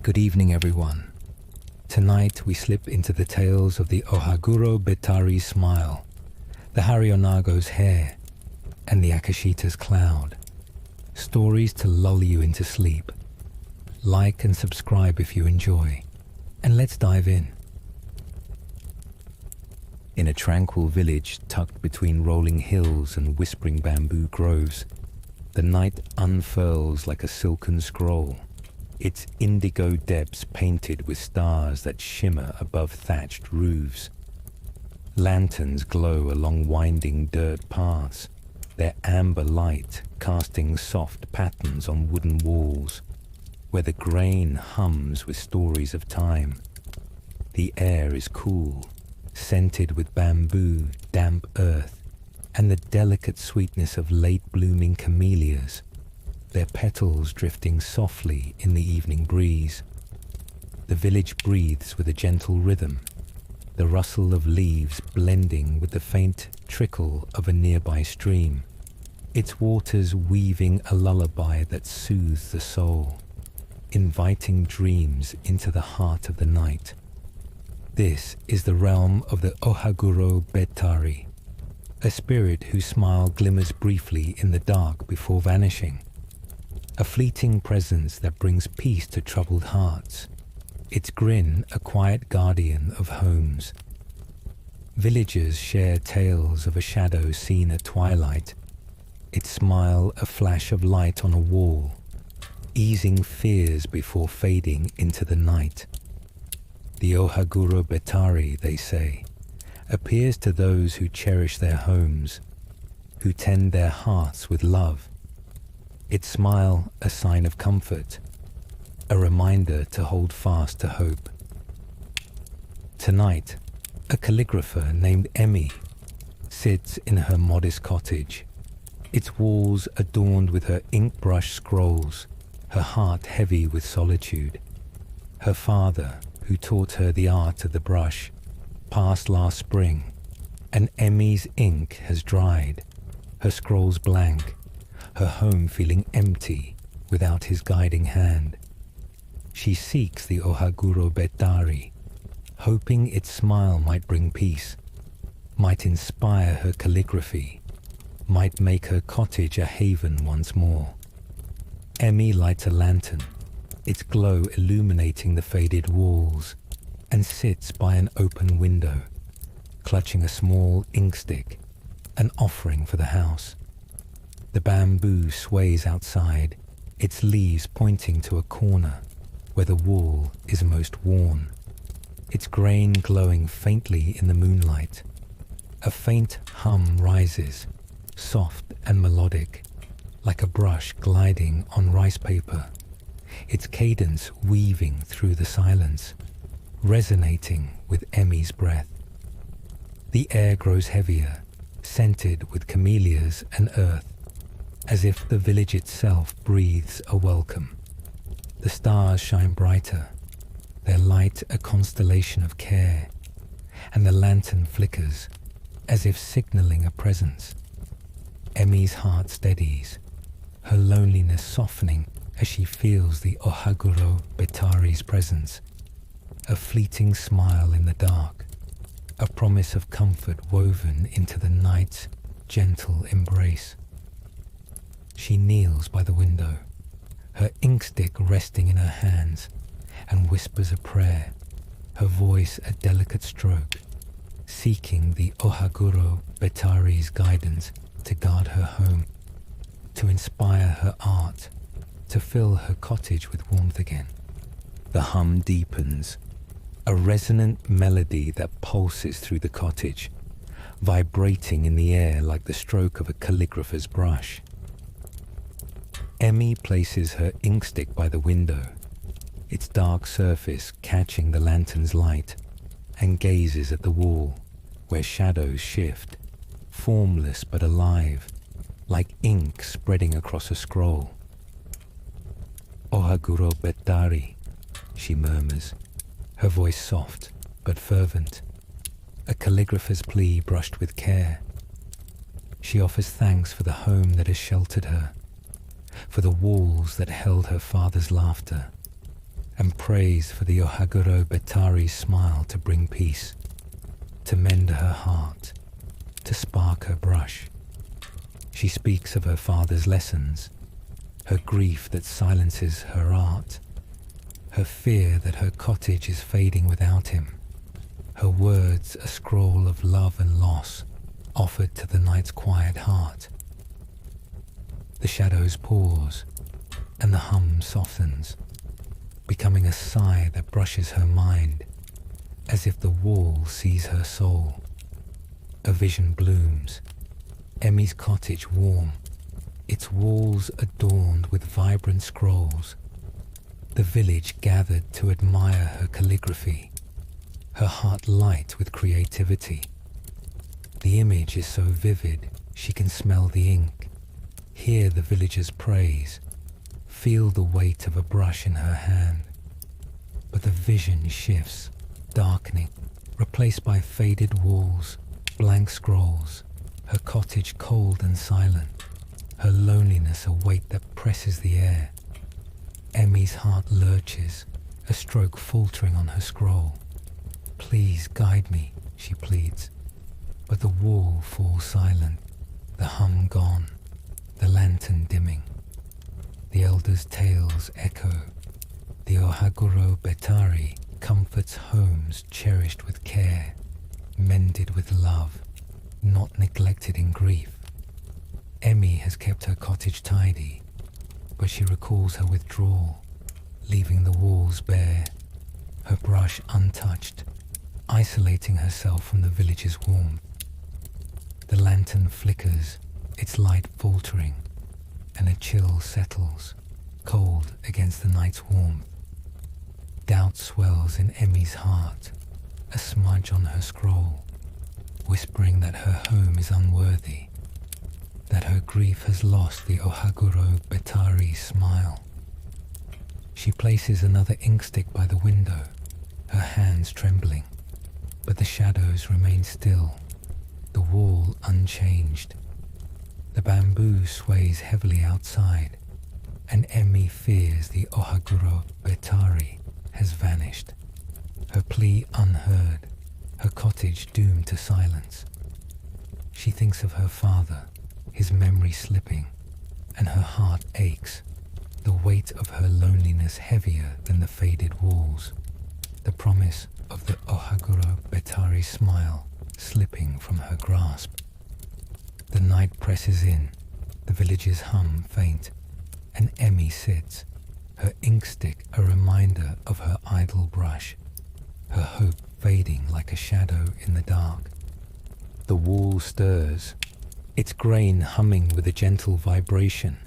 Good evening, everyone. Tonight we slip into the tales of the Ohaguro Bettari's smile, the Harionago's hair, and the Akashita's cloud. Stories to lull you into sleep. Like and subscribe if you enjoy, and let's dive in. In a tranquil village tucked between rolling hills and whispering bamboo groves, the night unfurls like a silken scroll, its indigo depths painted with stars that shimmer above thatched roofs. Lanterns glow along winding dirt paths, their amber light casting soft patterns on wooden walls, where the grain hums with stories of time. The air is cool, scented with bamboo, damp earth, and the delicate sweetness of late-blooming camellias, their petals drifting softly in the evening breeze. The village breathes with a gentle rhythm, the rustle of leaves blending with the faint trickle of a nearby stream, its waters weaving a lullaby that soothes the soul, inviting dreams into the heart of the night. This is the realm of the Ohaguro Bettari, a spirit whose smile glimmers briefly in the dark before vanishing. A fleeting presence that brings peace to troubled hearts, its grin a quiet guardian of homes. Villagers share tales of a shadow seen at twilight, its smile a flash of light on a wall, easing fears before fading into the night. The Ohaguro Bettari, they say, appears to those who cherish their homes, who tend their hearts with love. Its smile a sign of comfort, a reminder to hold fast to hope. Tonight, a calligrapher named Emmy sits in her modest cottage, its walls adorned with her ink-brush scrolls, her heart heavy with solitude. Her father, who taught her the art of the brush, passed last spring, and Emmy's ink has dried, her scrolls blank, her home feeling empty without his guiding hand. She seeks the Ohaguro Bettari, hoping its smile might bring peace, might inspire her calligraphy, might make her cottage a haven once more. Emmy lights a lantern, its glow illuminating the faded walls, and sits by an open window, clutching a small inkstick, an offering for the house. The bamboo sways outside, its leaves pointing to a corner where the wall is most worn, its grain glowing faintly in the moonlight. A faint hum rises, soft and melodic, like a brush gliding on rice paper, its cadence weaving through the silence, resonating with Emmy's breath. The air grows heavier, scented with camellias and earth, as if the village itself breathes a welcome. The stars shine brighter, their light a constellation of care, and the lantern flickers, as if signaling a presence. Emmy's heart steadies, her loneliness softening as she feels the Ohaguro Bettari's presence. A fleeting smile in the dark, a promise of comfort woven into the night's gentle embrace. She kneels by the window, her inkstick resting in her hands, and whispers a prayer, her voice a delicate stroke, seeking the Ohaguro Bettari's guidance to guard her home, to inspire her art, to fill her cottage with warmth again. The hum deepens, a resonant melody that pulses through the cottage, vibrating in the air like the stroke of a calligrapher's brush. Emmy places her inkstick by the window, its dark surface catching the lantern's light, and gazes at the wall, where shadows shift, formless but alive, like ink spreading across a scroll. Ohaguro Bettari, she murmurs, her voice soft but fervent, a calligrapher's plea brushed with care. She offers thanks for the home that has sheltered her, for the walls that held her father's laughter, and prays for the Ohaguro Bettari's smile to bring peace, to mend her heart, to spark her brush. She speaks of her father's lessons, her grief that silences her art, her fear that her cottage is fading without him, her words a scroll of love and loss offered to the night's quiet heart. The shadows pause, and the hum softens, becoming a sigh that brushes her mind, as if the wall sees her soul. A vision blooms, Emmy's cottage warm, its walls adorned with vibrant scrolls. The village gathered to admire her calligraphy, her heart light with creativity. The image is so vivid she can smell the ink, hear the villagers' praise, feel the weight of a brush in her hand. But the vision shifts, darkening, replaced by faded walls, blank scrolls, her cottage cold and silent, her loneliness a weight that presses the air. Emmy's heart lurches, a stroke faltering on her scroll. "Please guide me," she pleads. But the wall falls silent, the hum gone, the lantern dimming. The elders' tales echo. The Ohaguro Bettari comforts homes cherished with care, mended with love, not neglected in grief. Emmy has kept her cottage tidy, but she recalls her withdrawal, leaving the walls bare, her brush untouched, isolating herself from the village's warmth. The lantern flickers, its light faltering, and a chill settles, cold against the night's warmth. Doubt swells in Emmy's heart, a smudge on her scroll, whispering that her home is unworthy, that her grief has lost the Ohaguro Bettari smile. She places another inkstick by the window, her hands trembling, but the shadows remain still, the wall unchanged. The bamboo sways heavily outside, and Emmy fears the Ohaguro Bettari has vanished, her plea unheard, her cottage doomed to silence. She thinks of her father, his memory slipping, and her heart aches, the weight of her loneliness heavier than the faded walls, the promise of the Ohaguro Bettari smile slipping from her grasp. The night presses in, the village's hum faint, and Emmy sits, her inkstick a reminder of her idle brush, her hope fading like a shadow in the dark. The wall stirs, its grain humming with a gentle vibration,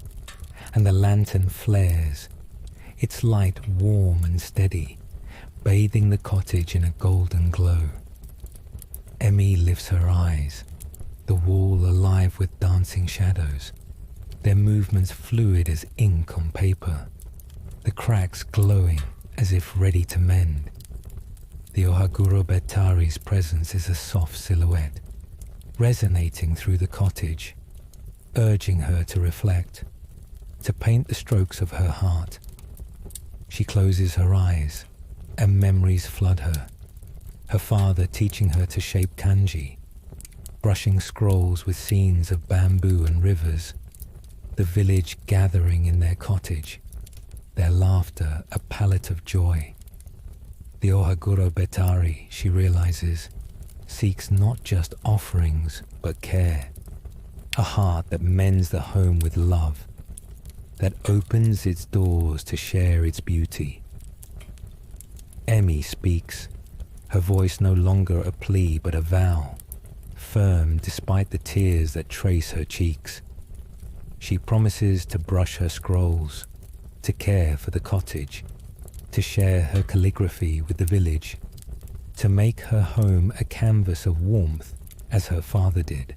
and the lantern flares, its light warm and steady, bathing the cottage in a golden glow. Emmy lifts her eyes, the wall alive with dancing shadows, their movements fluid as ink on paper, the cracks glowing as if ready to mend. The Ohaguro Bettari's presence is a soft silhouette, resonating through the cottage, urging her to reflect, to paint the strokes of her heart. She closes her eyes, and memories flood her. Her father teaching her to shape kanji, brushing scrolls with scenes of bamboo and rivers, the village gathering in their cottage, their laughter a palette of joy. The Ohaguro Bettari, she realizes, seeks not just offerings but care, a heart that mends the home with love, that opens its doors to share its beauty. Emmy speaks, her voice no longer a plea but a vow, firm despite the tears that trace her cheeks. She promises to brush her scrolls, to care for the cottage, to share her calligraphy with the village, to make her home a canvas of warmth as her father did.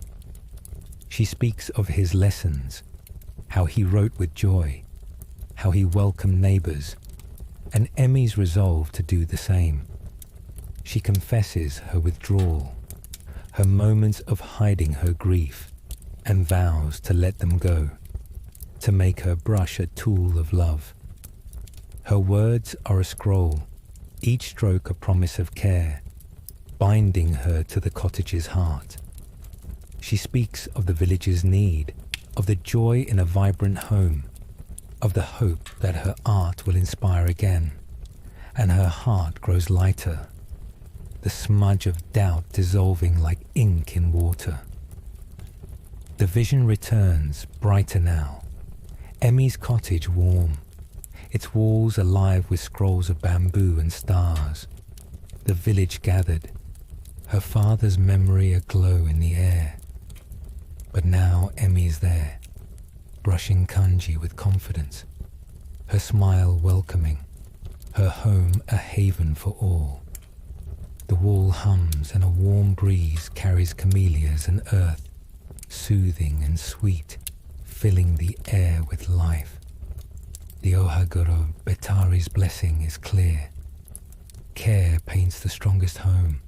She speaks of his lessons, how he wrote with joy, how he welcomed neighbors, and Emmy's resolve to do the same. She confesses her withdrawal, her moments of hiding her grief, and vows to let them go, to make her brush a tool of love. Her words are a scroll, each stroke a promise of care, binding her to the cottage's heart. She speaks of the village's need, of the joy in a vibrant home, of the hope that her art will inspire again, and her heart grows lighter, the smudge of doubt dissolving like ink in water. The vision returns, brighter now. Emmy's cottage warm, its walls alive with scrolls of bamboo and stars. The village gathered, her father's memory aglow in the air. But now Emmy's there, brushing kanji with confidence, her smile welcoming, her home a haven for all. The wall hums and a warm breeze carries camellias and earth, soothing and sweet, filling the air with life. The Ohaguro Bettari's blessing is clear. Care paints the strongest home,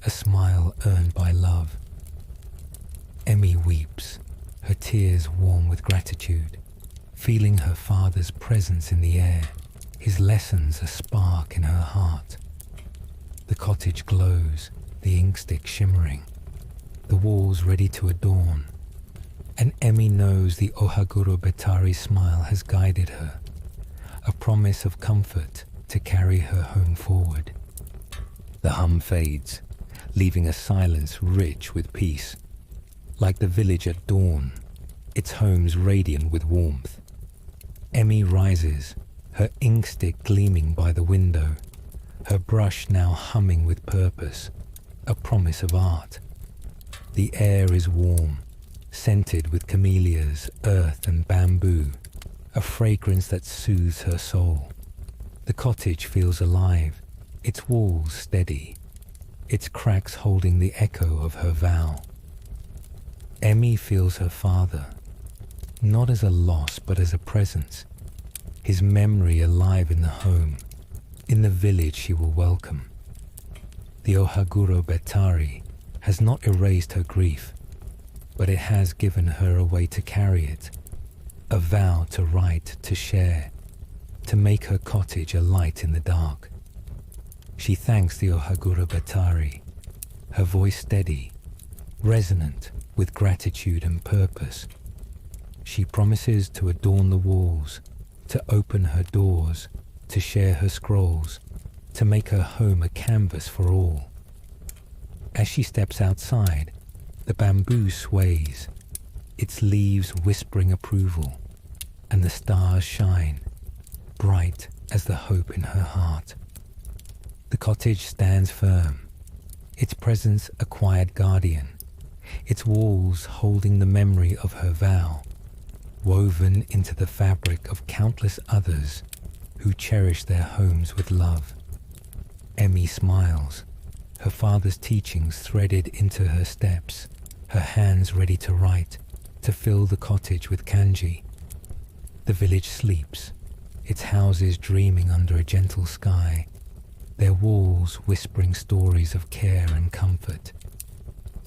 a smile earned by love. Emmy weeps, her tears warm with gratitude, feeling her father's presence in the air, his lessons a spark in her heart. The cottage glows, the inkstick shimmering, the walls ready to adorn, and Emmy knows the Ohaguro Bettari smile has guided her, a promise of comfort to carry her home forward. The hum fades, leaving a silence rich with peace. Like the village at dawn, its homes radiant with warmth. Emmy rises, her inkstick gleaming by the window, her brush now humming with purpose, a promise of art. The air is warm, scented with camellias, earth and bamboo, a fragrance that soothes her soul. The cottage feels alive, its walls steady, its cracks holding the echo of her vow. Emmy feels her father, not as a loss but as a presence, his memory alive in the home, in the village she will welcome. The Ohaguro Bettari has not erased her grief, but it has given her a way to carry it, a vow to write, to share, to make her cottage a light in the dark. She thanks the Ohaguro Bettari, her voice steady, resonant with gratitude and purpose. She promises to adorn the walls, to open her doors, to share her scrolls, to make her home a canvas for all. As she steps outside, the bamboo sways, its leaves whispering approval, and the stars shine, bright as the hope in her heart. The cottage stands firm, its presence a quiet guardian, its walls holding the memory of her vow, woven into the fabric of countless others who cherish their homes with love. Emmy smiles, her father's teachings threaded into her steps, her hands ready to write, to fill the cottage with kanji. The village sleeps, its houses dreaming under a gentle sky, their walls whispering stories of care and comfort.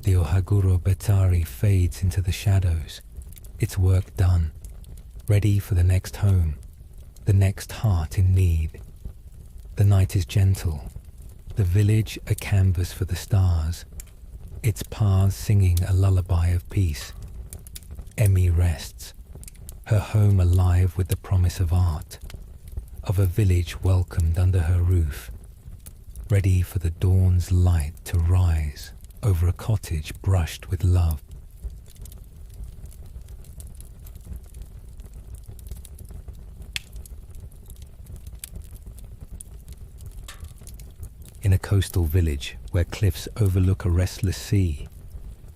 The Ohaguro Bettari fades into the shadows, its work done, ready for the next home, the next heart in need. The night is gentle, the village a canvas for the stars, its paths singing a lullaby of peace. Emmy rests, her home alive with the promise of art, of a village welcomed under her roof, ready for the dawn's light to rise over a cottage brushed with love. In a coastal village where cliffs overlook a restless sea,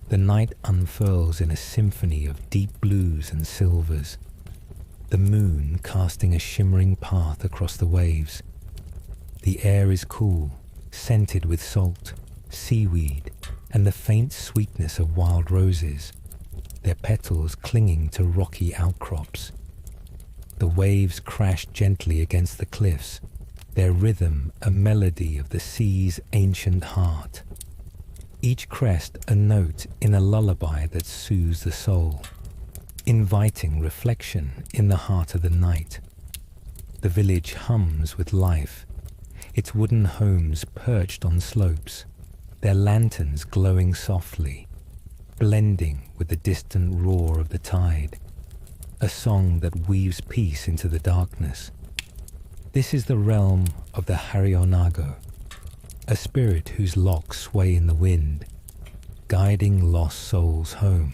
the night unfurls in a symphony of deep blues and silvers, the moon casting a shimmering path across the waves. The air is cool, scented with salt, seaweed, and the faint sweetness of wild roses, their petals clinging to rocky outcrops. The waves crash gently against the cliffs, their rhythm a melody of the sea's ancient heart. Each crest a note in a lullaby that soothes the soul, inviting reflection in the heart of the night. The village hums with life, its wooden homes perched on slopes, their lanterns glowing softly, blending with the distant roar of the tide, a song that weaves peace into the darkness. This is the realm of the Harionago, a spirit whose locks sway in the wind, guiding lost souls home.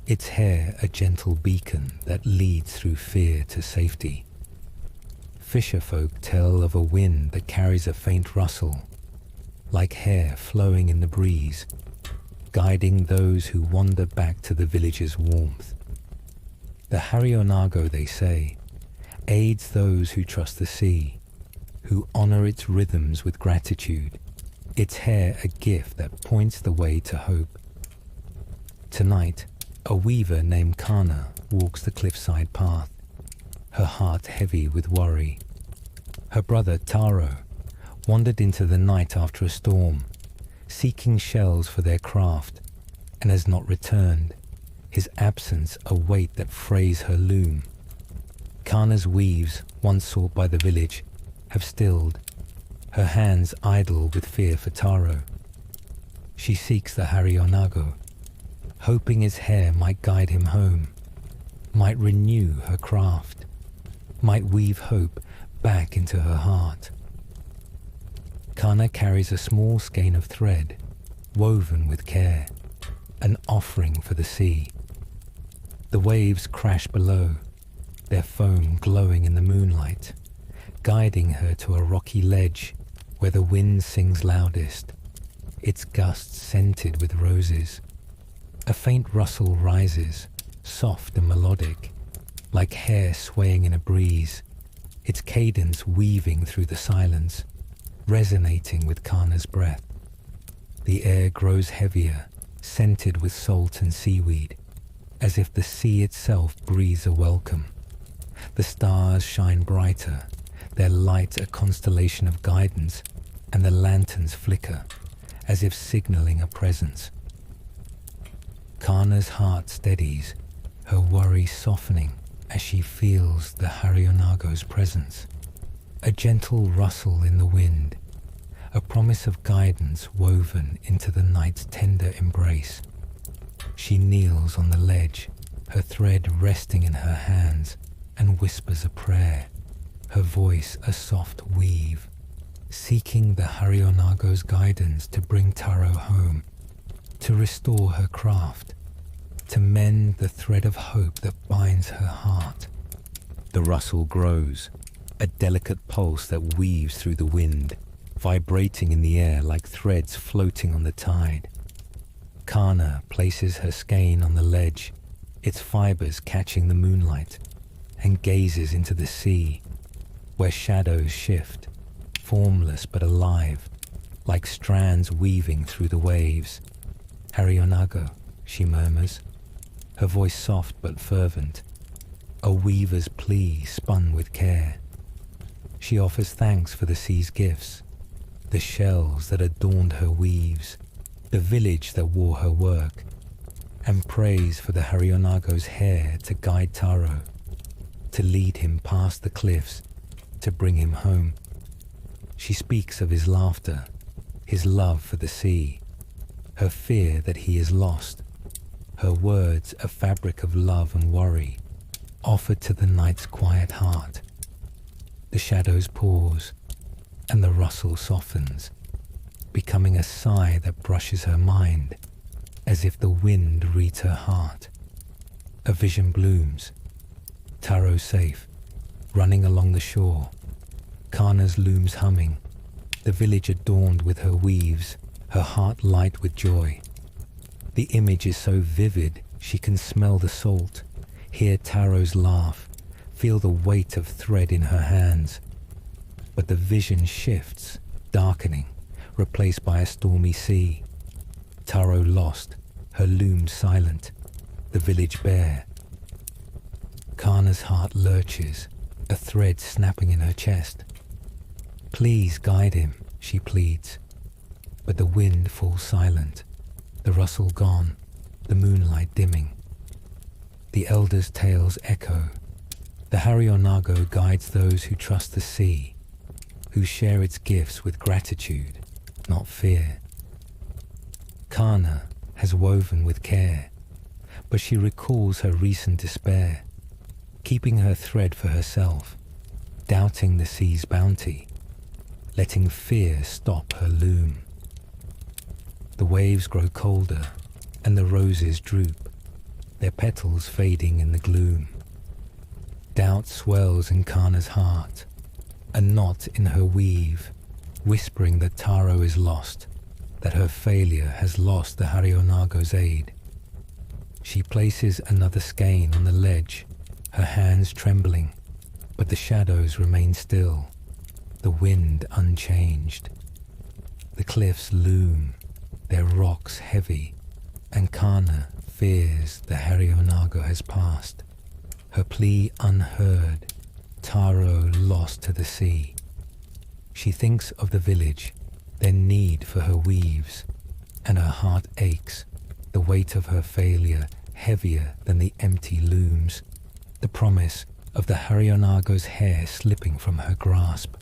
Its hair a gentle beacon that leads through fear to safety. Fisherfolk tell of a wind that carries a faint rustle, like hair flowing in the breeze, guiding those who wander back to the village's warmth. The Harionago, they say, aids those who trust the sea, who honor its rhythms with gratitude, its hair a gift that points the way to hope. Tonight, a weaver named Kana walks the cliffside path, her heart heavy with worry. Her brother Taro wandered into the night after a storm, seeking shells for their craft, and has not returned, his absence a weight that frays her loom. Kana's weaves, once sought by the village, have stilled, her hands idle with fear for Taro. She seeks the Harionago, hoping his hair might guide him home, might renew her craft, might weave hope back into her heart. Kana carries a small skein of thread, woven with care, an offering for the sea. The waves crash below, their foam glowing in the moonlight, guiding her to a rocky ledge where the wind sings loudest, its gusts scented with roses. A faint rustle rises, soft and melodic, like hair swaying in a breeze, its cadence weaving through the silence, resonating with Kana's breath. The air grows heavier, scented with salt and seaweed, as if the sea itself breathes a welcome. The stars shine brighter, their light a constellation of guidance, and the lanterns flicker, as if signaling a presence. Kana's heart steadies, her worry softening as she feels the Harionago's presence. A gentle rustle in the wind, a promise of guidance woven into the night's tender embrace. She kneels on the ledge, her thread resting in her hands, and whispers a prayer, her voice a soft weave, seeking the Harionago's guidance to bring Taro home, to restore her craft, to mend the thread of hope that binds her heart. The rustle grows, a delicate pulse that weaves through the wind, vibrating in the air like threads floating on the tide. Kana places her skein on the ledge, its fibers catching the moonlight, and gazes into the sea, where shadows shift, formless but alive, like strands weaving through the waves. Harionago, she murmurs, her voice soft but fervent, a weaver's plea spun with care. She offers thanks for the sea's gifts, the shells that adorned her weaves, the village that wore her work, and prays for the Harionago's hair to guide Taro, to lead him past the cliffs, to bring him home. She speaks of his laughter, his love for the sea, her fear that he is lost, her words a fabric of love and worry, offered to the night's quiet heart. The shadows pause, and the rustle softens, becoming a sigh that brushes her mind, as if the wind reads her heart. A vision blooms, Taro safe, running along the shore, Kana's looms humming, the village adorned with her weaves, her heart light with joy. The image is so vivid she can smell the salt, hear Taro's laugh, feel the weight of thread in her hands. But the vision shifts, darkening, replaced by a stormy sea. Taro lost, her loom silent, the village bare. Kana's heart lurches, a thread snapping in her chest. Please guide him, she pleads. But the wind falls silent, the rustle gone, the moonlight dimming. The elders' tales echo, The Harionago guides those who trust the sea, who share its gifts with gratitude, not fear. Kana has woven with care, but she recalls her recent despair, keeping her thread for herself, doubting the sea's bounty, letting fear stop her loom. The waves grow colder, and the roses droop, their petals fading in the gloom. Doubt swells in Kana's heart, a knot in her weave, whispering that Taro is lost, that her failure has lost the Harionago's aid. She places another skein on the ledge, her hands trembling, but the shadows remain still, the wind unchanged. The cliffs loom, their rocks heavy, and Kana fears the Harionago has passed. Her plea unheard, Taro lost to the sea. She thinks of the village, their need for her weaves, and her heart aches, the weight of her failure heavier than the empty looms, the promise of the Harionago's hair slipping from her grasp.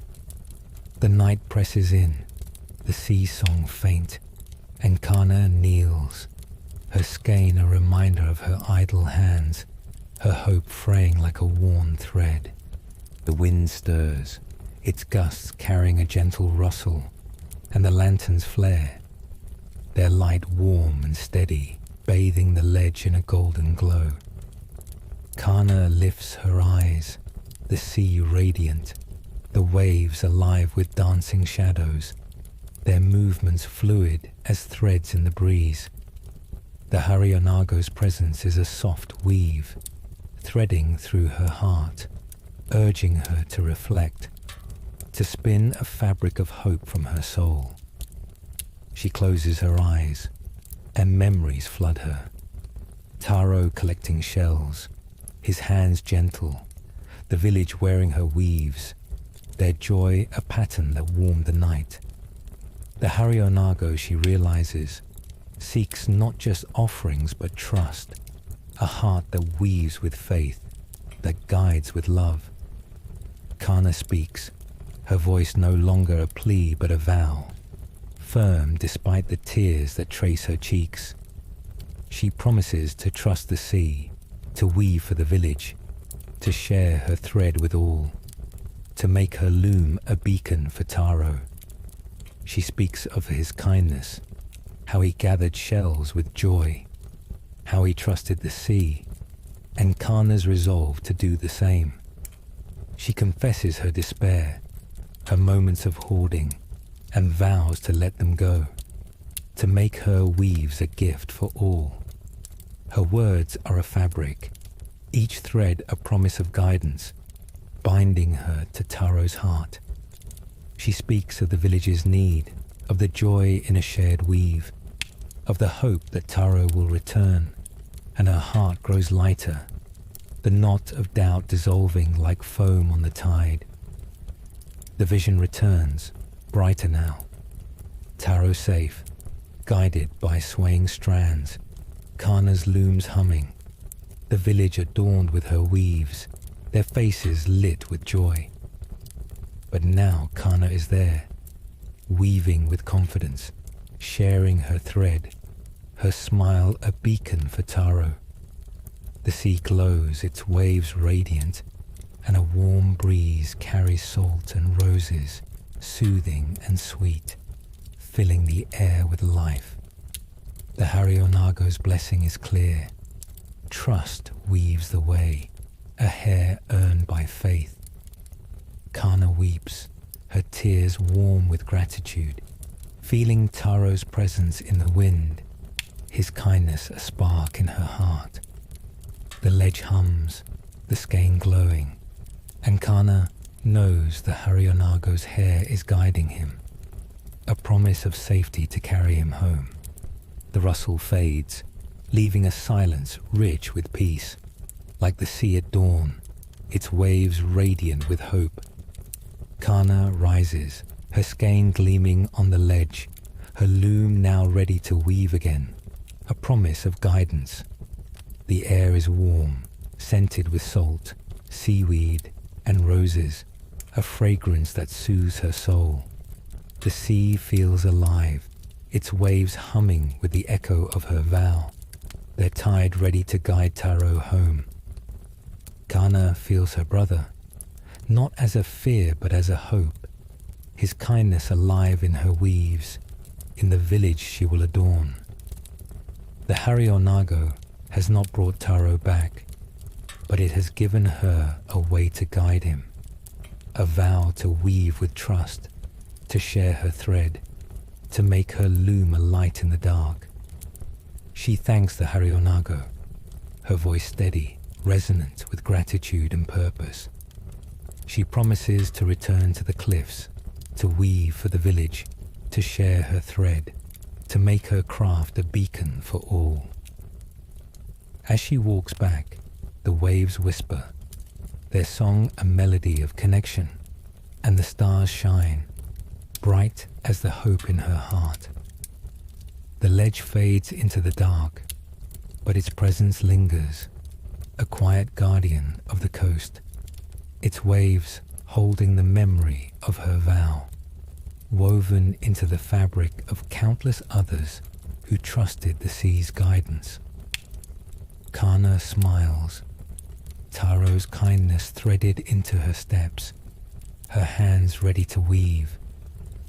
The night presses in, the sea song faint, and Kana kneels, her skein a reminder of her idle hands, her hope fraying like a worn thread. The wind stirs, its gusts carrying a gentle rustle, and the lanterns flare, their light warm and steady, bathing the ledge in a golden glow. Kana lifts her eyes, the sea radiant, the waves alive with dancing shadows, their movements fluid as threads in the breeze. The Harionago's presence is a soft weave, threading through her heart, urging her to reflect, to spin a fabric of hope from her soul. She closes her eyes, and memories flood her. Taro collecting shells, his hands gentle, the village wearing her weaves, their joy a pattern that warmed the night. The Harionago, she realizes, seeks not just offerings but trust, a heart that weaves with faith, that guides with love. Kana speaks, her voice no longer a plea but a vow, firm despite the tears that trace her cheeks. She promises to trust the sea, to weave for the village, to share her thread with all, to make her loom a beacon for Taro. She speaks of his kindness, how he gathered shells with joy, how he trusted the sea, and Kana's resolve to do the same. She confesses her despair, her moments of hoarding, and vows to let them go, to make her weaves a gift for all. Her words are a fabric, each thread a promise of guidance, binding her to Taro's heart. She speaks of the village's need, of the joy in a shared weave, of the hope that Taro will return, and her heart grows lighter, the knot of doubt dissolving like foam on the tide. The vision returns, brighter now. Taro safe, guided by swaying strands, Kana's looms humming, the village adorned with her weaves, their faces lit with joy. But now Kana is there, weaving with confidence, sharing her thread, her smile a beacon for Taro. The sea glows, its waves radiant, and a warm breeze carries salt and roses, soothing and sweet, filling the air with life. The Harionago's blessing is clear. Trust weaves the way, a hair earned by faith. Kana weeps, her tears warm with gratitude, feeling Taro's presence in the wind, his kindness a spark in her heart. The ledge hums, the skein glowing, and Kana knows the Harionago's hair is guiding him, a promise of safety to carry him home. The rustle fades, leaving a silence rich with peace, like the sea at dawn, its waves radiant with hope. Kana rises, her skein gleaming on the ledge, her loom now ready to weave again, a promise of guidance. The air is warm, scented with salt, seaweed, and roses, a fragrance that soothes her soul. The sea feels alive, its waves humming with the echo of her vow, their tide ready to guide Taro home. Kana feels her brother, not as a fear but as a hope, his kindness alive in her weaves, in the village she will adorn. The Harionago has not brought Taro back, but it has given her a way to guide him, a vow to weave with trust, to share her thread, to make her loom a light in the dark. She thanks the Harionago, her voice steady, resonant with gratitude and purpose. She promises to return to the cliffs, to weave for the village, to share her thread, to make her craft a beacon for all. As she walks back, the waves whisper, their song a melody of connection, and the stars shine, bright as the hope in her heart. The ledge fades into the dark, but its presence lingers, a quiet guardian of the coast, its waves holding the memory of her vow, woven into the fabric of countless others who trusted the sea's guidance. Kana smiles, Taro's kindness threaded into her steps, her hands ready to weave,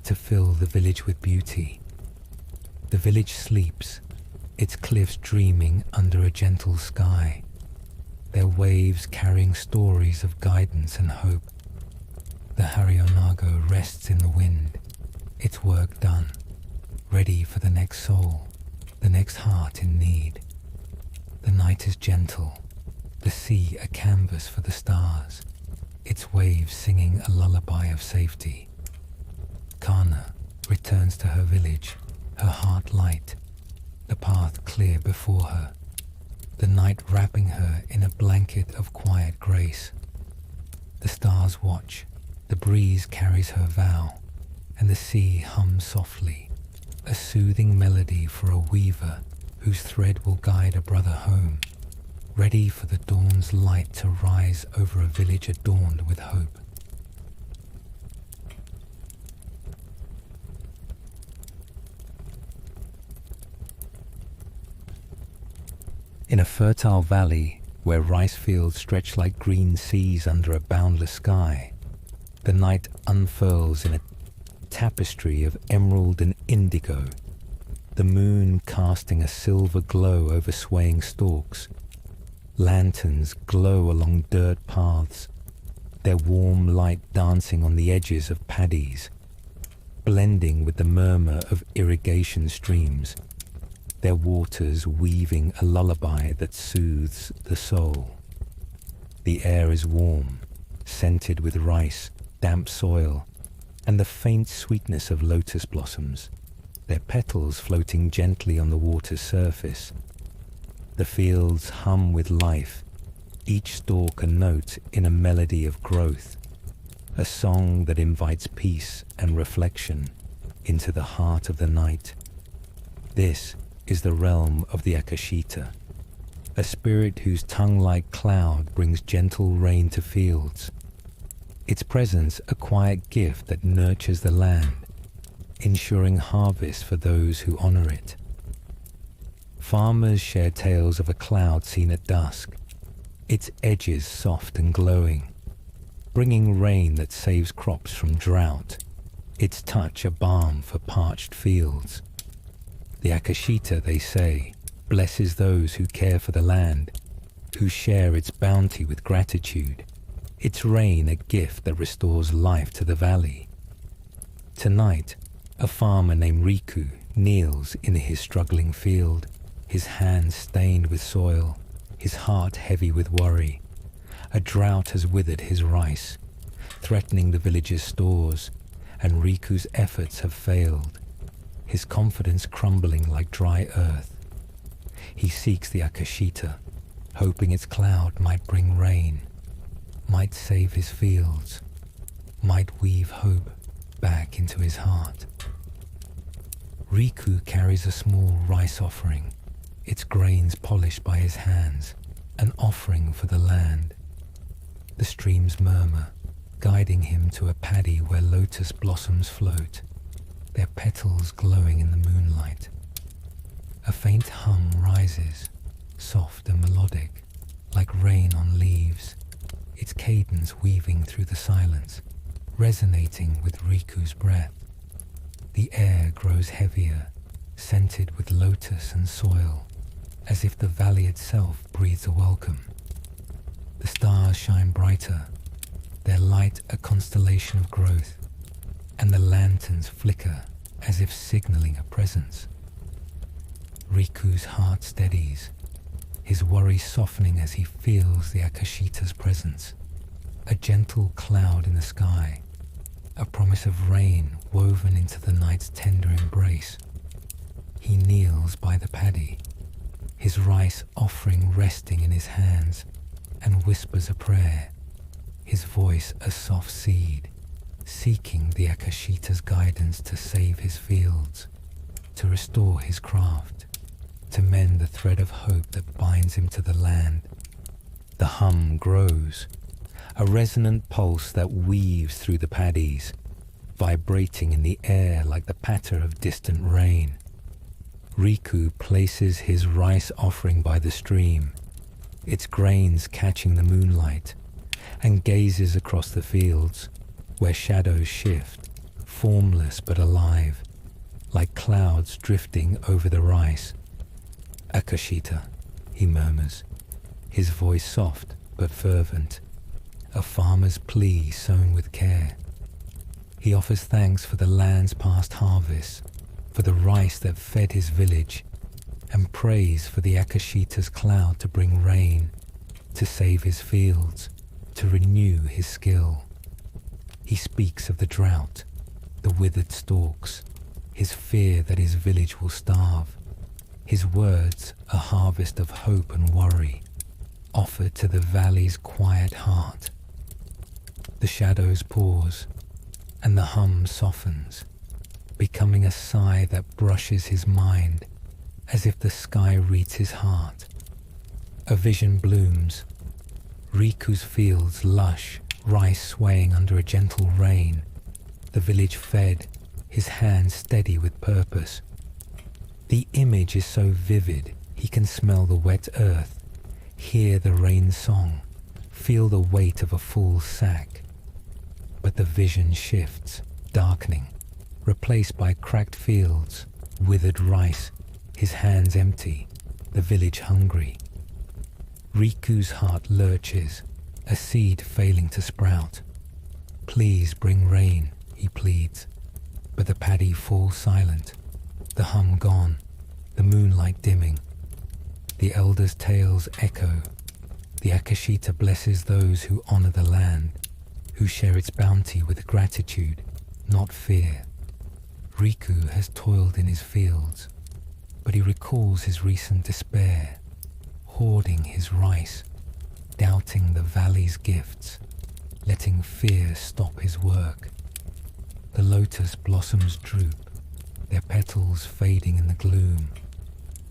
to fill the village with beauty. The village sleeps, its cliffs dreaming under a gentle sky, their waves carrying stories of guidance and hope. The Harionago rests in the wind, its work done, ready for the next soul, the next heart in need. The night is gentle, the sea a canvas for the stars, its waves singing a lullaby of safety. Kana returns to her village, her heart light, the path clear before her, the night wrapping her in a blanket of quiet grace. The stars watch, the breeze carries her vow, and the sea hums softly, a soothing melody for a weaver whose thread will guide a brother home, ready for the dawn's light to rise over a village adorned with hope. In a fertile valley where rice fields stretch like green seas under a boundless sky, the night unfurls in a tapestry of emerald and indigo, the moon casting a silver glow over swaying stalks. Lanterns glow along dirt paths, their warm light dancing on the edges of paddies, blending with the murmur of irrigation streams, their waters weaving a lullaby that soothes the soul. The air is warm, scented with rice, damp soil, and the faint sweetness of lotus blossoms, their petals floating gently on the water's surface. The fields hum with life, each stalk a note in a melody of growth, a song that invites peace and reflection into the heart of the night. This is the realm of the Akashita, a spirit whose tongue-like cloud brings gentle rain to fields, its presence a quiet gift that nurtures the land, ensuring harvest for those who honor it. Farmers share tales of a cloud seen at dusk, its edges soft and glowing, bringing rain that saves crops from drought, its touch a balm for parched fields. The Akashita, they say, blesses those who care for the land, who share its bounty with gratitude, its rain a gift that restores life to the valley. Tonight, a farmer named Riku kneels in his struggling field, his hands stained with soil, his heart heavy with worry. A drought has withered his rice, threatening the village's stores, and Riku's efforts have failed, his confidence crumbling like dry earth. He seeks the Akashita, hoping its cloud might bring rain, might save his fields, might weave hope back into his heart. Riku carries a small rice offering, its grains polished by his hands, an offering for the land. the stream's murmur, guiding him to a paddy where lotus blossoms float, their petals glowing in the moonlight. A faint hum rises, soft and melodic, like rain on leaves, its cadence weaving through the silence, resonating with Riku's breath. The air grows heavier, scented with lotus and soil, as if the valley itself breathes a welcome. The stars shine brighter, their light a constellation of growth, and the lanterns flicker as if signaling a presence. Riku's heart steadies, his worry softening as he feels the Akashita's presence. A gentle cloud in the sky, a promise of rain woven into the night's tender embrace. He kneels by the paddy, his rice offering resting in his hands, and whispers a prayer, his voice a soft seed, seeking the Akashita's guidance to save his fields, to restore his craft, to mend the thread of hope that binds him to the land. The hum grows, a resonant pulse that weaves through the paddies, vibrating in the air like the patter of distant rain. Riku places his rice offering by the stream, its grains catching the moonlight, and gazes across the fields, where shadows shift, formless but alive, like clouds drifting over the rice. "Akashita," he murmurs, his voice soft but fervent, a farmer's plea sown with care. He offers thanks for the land's past harvests, for the rice that fed his village, and prays for the Akashita's cloud to bring rain, to save his fields, to renew his skill. He speaks of the drought, the withered stalks, his fear that his village will starve. His words a harvest of hope and worry, offered to the valley's quiet heart. The shadows pause, and the hum softens, becoming a sigh that brushes his mind, as if the sky reads his heart. A vision blooms, Riku's fields lush, rice swaying under a gentle rain, the village fed, his hands steady with purpose. The image is so vivid, he can smell the wet earth, hear the rain song, feel the weight of a full sack. But the vision shifts, darkening, replaced by cracked fields, withered rice, his hands empty, the village hungry. Riku's heart lurches, a seed failing to sprout. "Please bring rain," he pleads, but the paddy falls silent, the hum gone, the moonlight dimming. The elders' tales echo. The Akashita blesses those who honor the land, who share its bounty with gratitude, not fear. Riku has toiled in his fields, but he recalls his recent despair, hoarding his rice, doubting the valley's gifts, letting fear stop his work. The lotus blossoms droop, their petals fading in the gloom,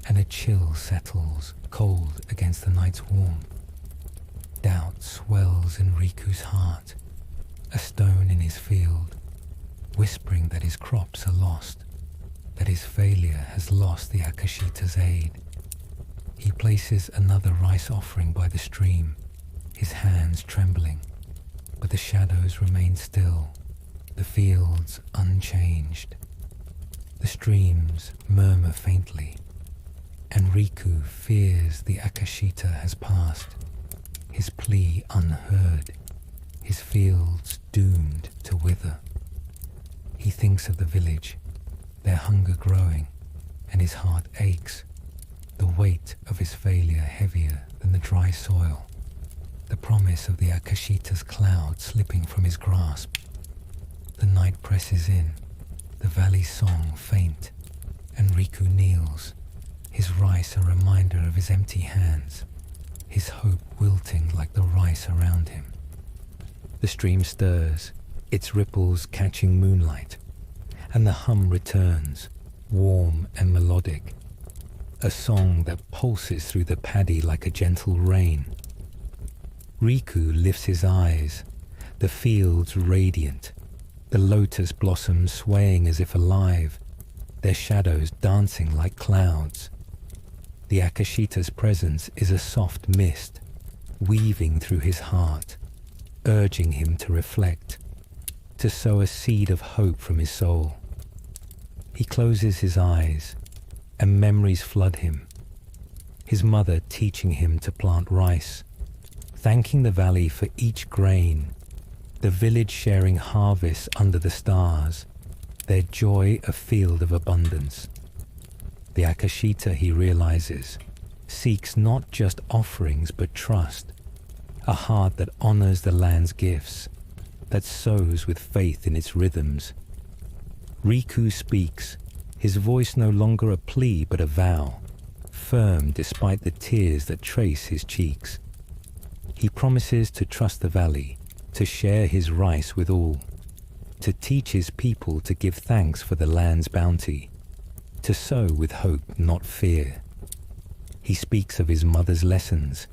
and a chill settles cold against the night's warmth. Doubt swells in Riku's heart, a stone in his field, whispering that his crops are lost, that his failure has lost the Akashita's aid. He places another rice offering by the stream, his hands trembling, but the shadows remain still, the fields unchanged. The streams murmur faintly, and Riku fears the Akashita has passed, his plea unheard, his fields doomed to wither. He thinks of the village, their hunger growing, and his heart aches, the weight of his failure heavier than the dry soil, the promise of the Akashita's cloud slipping from his grasp. The night presses in, the valley's song faint, and Riku kneels, his rice a reminder of his empty hands, his hope wilting like the rice around him. The stream stirs, its ripples catching moonlight, and the hum returns, warm and melodic, a song that pulses through the paddy like a gentle rain. Riku lifts his eyes, the fields radiant, the lotus blossoms swaying as if alive, their shadows dancing like clouds. The Akashita's presence is a soft mist, weaving through his heart, urging him to reflect, to sow a seed of hope from his soul. He closes his eyes, and memories flood him. His mother teaching him to plant rice, thanking the valley for each grain, the village sharing harvests under the stars, their joy a field of abundance. The Akashita, he realizes, seeks not just offerings but trust, a heart that honors the land's gifts, that sows with faith in its rhythms. Riku speaks, his voice no longer a plea but a vow, firm despite the tears that trace his cheeks. He promises to trust the valley, to share his rice with all, to teach his people to give thanks for the land's bounty, to sow with hope, not fear. He speaks of his mother's lessons,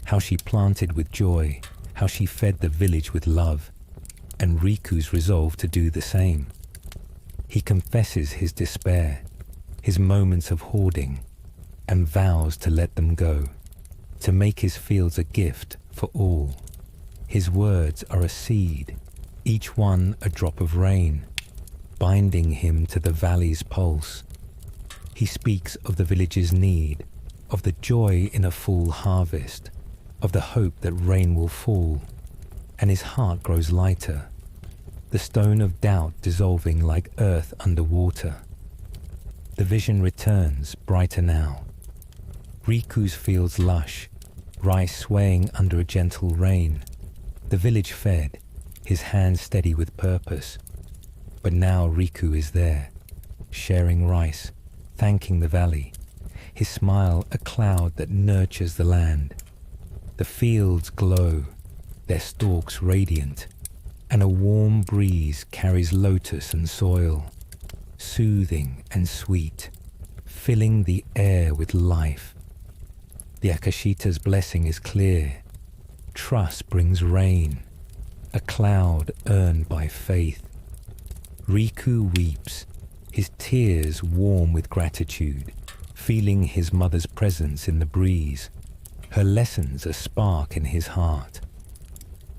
how she planted with joy, how she fed the village with love, and Riku's resolve to do the same. He confesses his despair, his moments of hoarding, and vows to let them go, to make his fields a gift for all. His words are a seed, each one a drop of rain, binding him to the valley's pulse. He speaks of the village's need, of the joy in a full harvest, of the hope that rain will fall, and his heart grows lighter, the stone of doubt dissolving like earth under water. The vision returns, brighter now. Riku's fields lush, rice swaying under a gentle rain, the village fed, his hands steady with purpose. But now Riku is there, sharing rice, thanking the valley, his smile a cloud that nurtures the land. The fields glow, their stalks radiant, and a warm breeze carries lotus and soil, soothing and sweet, filling the air with life. The Akashita's blessing is clear. Trust brings rain, a cloud earned by faith. Riku weeps, his tears warm with gratitude, feeling his mother's presence in the breeze, her lessons a spark in his heart.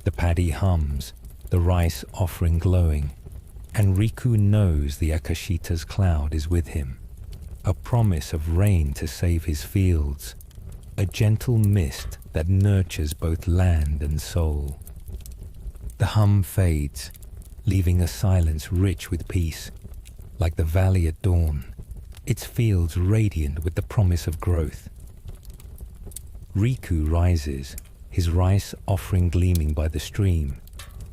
The paddy hums, the rice offering glowing, and Riku knows the Akashita's cloud is with him, a promise of rain to save his fields, a gentle mist that nurtures both land and soul. The hum fades, leaving a silence rich with peace, like the valley at dawn, its fields radiant with the promise of growth. Riku rises, his rice offering gleaming by the stream,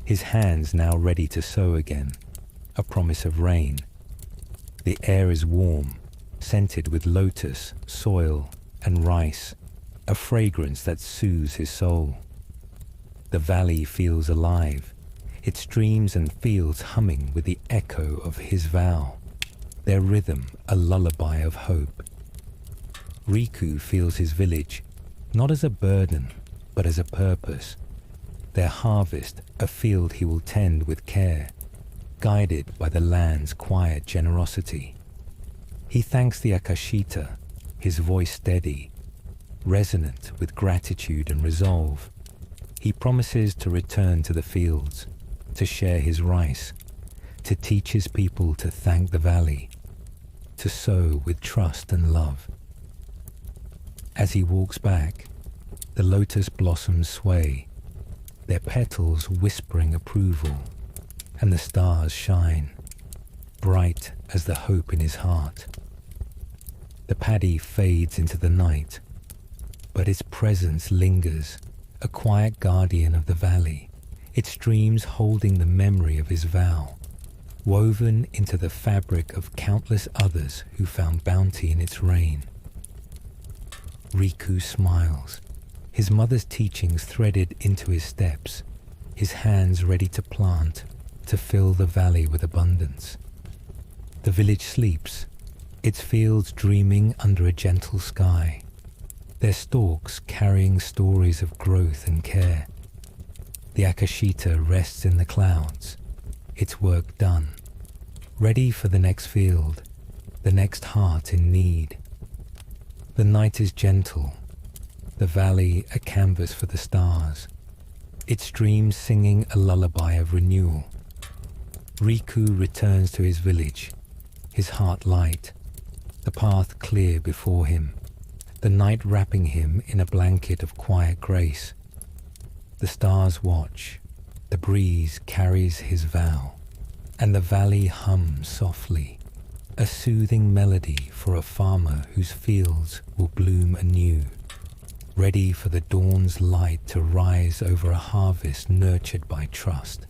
his hands now ready to sow again, a promise of rain. The air is warm, scented with lotus, soil, and rice, a fragrance that soothes his soul. The valley feels alive, its streams and fields humming with the echo of his vow, their rhythm a lullaby of hope. Riku feels his village, not as a burden, but as a purpose, their harvest a field he will tend with care, guided by the land's quiet generosity. He thanks the Akashita, his voice steady, resonant with gratitude and resolve. He promises to return to the fields, to share his rice, to teach his people to thank the valley, to sow with trust and love. As he walks back, the lotus blossoms sway, their petals whispering approval, and the stars shine, bright as the hope in his heart. The paddy fades into the night, but its presence lingers, a quiet guardian of the valley, its streams holding the memory of his vow, woven into the fabric of countless others who found bounty in its rain. Riku smiles, his mother's teachings threaded into his steps, his hands ready to plant, to fill the valley with abundance. The village sleeps, its fields dreaming under a gentle sky, their stalks carrying stories of growth and care. The Akashita rests in the clouds, its work done, ready for the next field, the next heart in need. The night is gentle, the valley a canvas for the stars, its streams singing a lullaby of renewal. Riku returns to his village, his heart light, the path clear before him, the night wrapping him in a blanket of quiet grace. The stars watch, the breeze carries his vow, and the valley hums softly, a soothing melody for a farmer whose fields will bloom anew, ready for the dawn's light to rise over a harvest nurtured by trust.